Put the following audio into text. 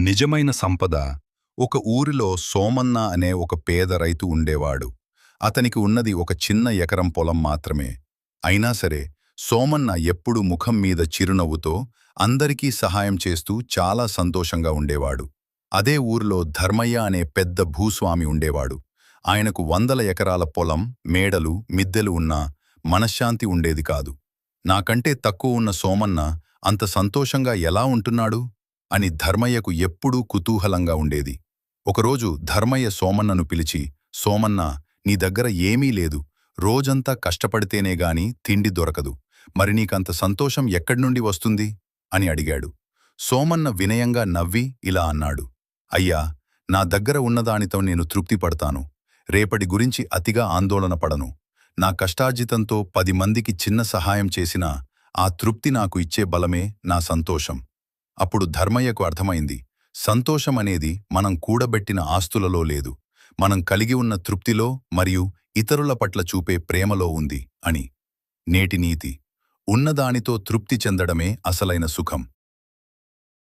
నిజమైన సంపద. ఒక ఊరిలో సోమన్న అనే ఒక పేద రైతు ఉండేవాడు. అతనికి ఉన్నది ఒక చిన్న ఎకరం పొలం మాత్రమే. అయినా సరే సోమన్న ఎప్పుడూ ముఖం మీద చిరునవ్వుతో అందరికీ సహాయం చేస్తూ చాలా సంతోషంగా ఉండేవాడు. అదే ఊరిలో ధర్మయ్య అనే పెద్ద భూస్వామి ఉండేవాడు. ఆయనకు వందల ఎకరాల పొలం, మేడలు, మిద్దెలు ఉన్నా మనశ్శాంతి ఉండేది కాదు. నాకంటే తక్కువ ఉన్న సోమన్న అంత సంతోషంగా ఎలా ఉంటున్నాడు అని ధర్మయ్యకు ఎప్పుడూ కుతూహలంగా ఉండేది. ఒకరోజు ధర్మయ్య సోమన్నను పిలిచి, సోమన్నా, నీ దగ్గర ఏమీ లేదు, రోజంతా కష్టపడితేనేగాని తిండి దొరకదు, మరి నీకంత సంతోషం ఎక్కడ్నుండి వస్తుంది అని అడిగాడు. సోమన్న వినయంగా నవ్వి ఇలా అన్నాడు, అయ్యా, నా దగ్గర ఉన్నదానితో నేను తృప్తి పడతాను. రేపటి గురించి అతిగా ఆందోళన పడను. నా కష్టార్జితంతో 10 మందికి చిన్న సహాయం చేసినా ఆ తృప్తి నాకు ఇచ్చే బలమే నా సంతోషం. అప్పుడు ధర్మయ్యకు అర్థమైంది, సంతోషమనేది మనం కూడబెట్టిన ఆస్తులలో లేదు, మనం కలిగి ఉన్న తృప్తిలో మరియు ఇతరుల పట్ల చూపే ప్రేమలో ఉంది అని. నేటి నీతి: ఉన్నదానితో తృప్తి చెందడమే అసలైన సుఖం.